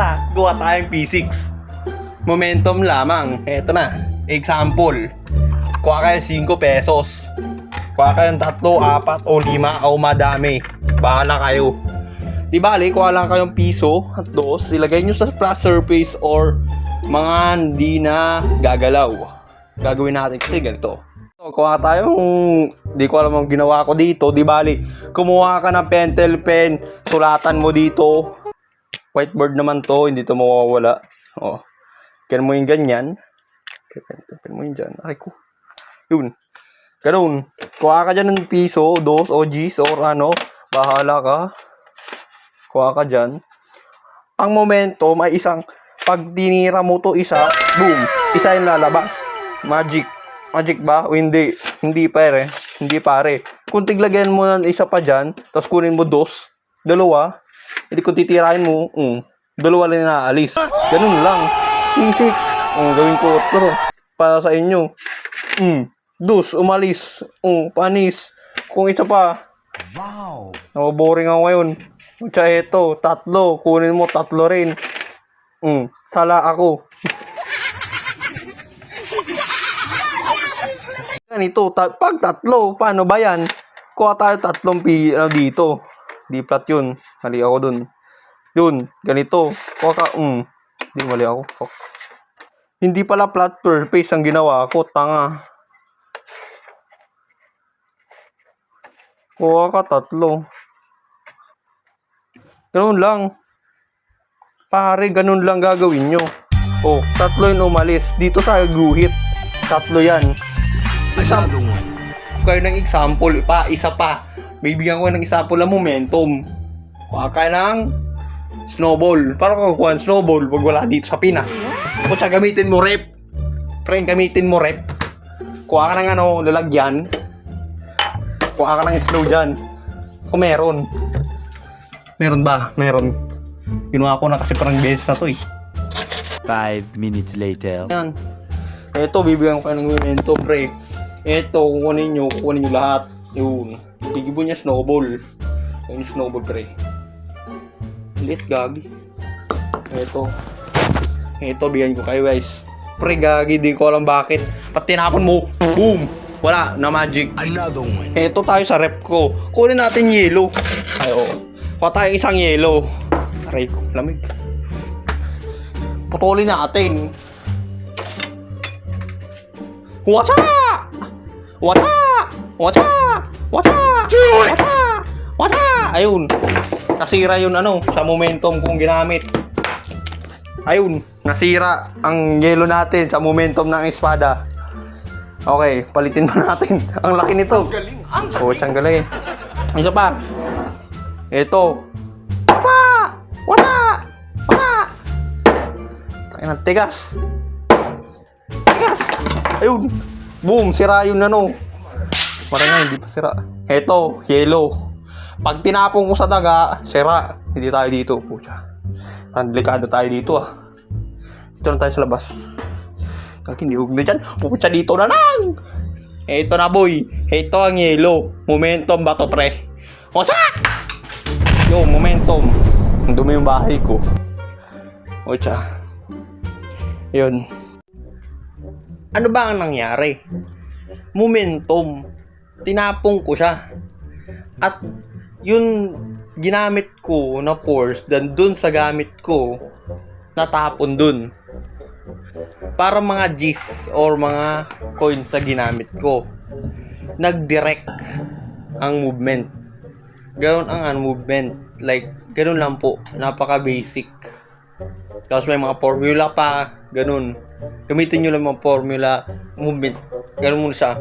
Tara, gawa tayong P6. Momentum lamang. Eto na. Example. Kuha kayo 5 pesos. Kuha kayo 3, 4 o 5 o madami. Bahala kayo. Di bali, kuha lang kayong piso at 2. Ilagay nyo sa flat surface or mga hindi na gagalaw. Gagawin natin kasi ganito. So, kuha tayong, di ko alam ang ginawa ko dito. Di bali, kumuha ka ng pentel pen, sulatan mo dito. Whiteboard naman to, hindi to mawawala. O, kaya mo yung ganyan. Pentel mo yung dyan. Ay ko. Yun. Ganun. Kuha ka dyan ng piso, 2 o G's or ano. Bahala ka. Kuha ka dyan. Ang momentum ay isang, pag tinira mo to isa, boom. Isa yung lalabas. Magic. Magic ba? O hindi. Hindi pare. Hindi pare. Kung tiglagyan mo ng isa pa dyan, tapos kunin mo 2, 2, hindi kung titirahin mo, 2 lang naalis. Ganun lang. P6. Gawin ko ito. Para sa inyo. 2, umalis. Panis. Kung isa pa. Wow. Nababoring ako ngayon. Kutsa ito. 3. Kunin mo 3 rin. Sala ako. Ganito, pag 3, paano ba yan? Kuha tayo 3 dito. Di flat yun. Mali ako dun. Yun, ganito. Kuha ka, di mali ako. Fuck. Hindi pala flat surface ang ginawa ko. Tanga. Kuha ka 3. Ganun lang. Pare, ganun lang gagawin nyo. 3 yung umalis. Dito sa guhit. 3 yan. Another one. Kayo ng example, isa pa. Bibigyan ko ng example ng momentum. Kuha ka ng snowball. Para kung kuha ng snowball, wag wala dito sa Pinas. Kutsa, gamitin mo rep. Friend, gamitin mo rep. Kuha ka ng lalagyan. Kuha ka ng slow dyan. Kung meron. Meron ba? Meron. Ginawa ko na kasi parang beses na to eh. 5 minutes later. Yan. Ito, bibigyan ko kayo ng momentum, pre. Ito, kukunin nyo lahat. Yun. Tigibon niya snowball. Yung snowball, pre. Lit, gagi. Ito, bigyan ko kayo, guys. Pre, gagi, di ko alam bakit. Pati tinapon mo, boom! Wala, na magic. Another one. Ito tayo sa rep ko. Kunin natin yellow. Ay, kuha tayo isang yellow. Aray ko, lamig. Putulin natin. What's up? What's up? What's up? What's up? What's up? What's up? Ayun. Nasira yun sa momentum kong ginamit. Ayun. Nasira ang yellow natin sa momentum ng espada. Okay, palitin mo natin. Ang laki nito. Ang galing. Isa pa. Ito. What's up? Tayo ng tigas. Ayun. Boom, sira yun Parang nga, hindi pa sira. Ito, yellow. Pag tinapong ko sa daga, sira. Hindi tayo dito. Pucha. Ang delikado tayo dito Dito na tayo sa labas. Hindi huwag na dyan. Pucha, dito na lang. Ito na, boy. Ito ang yellow. Momentum ba to, pre? What's up? Yo, momentum. Ang dumi yung bahay ko. Pucha. Yun. Ano ba ang nangyari? Momentum. Tinapong ko siya. At yung ginamit ko na force dun sa gamit ko, natapon dun. Para mga G's or mga coins sa ginamit ko. Nag-direct ang movement. Ganon ang movement. Like, ganon lang po. Napaka-basic. Tapos may mga formula pa. Ganon. Gamitin nyo lang mga formula, movement. Ganun muna siya.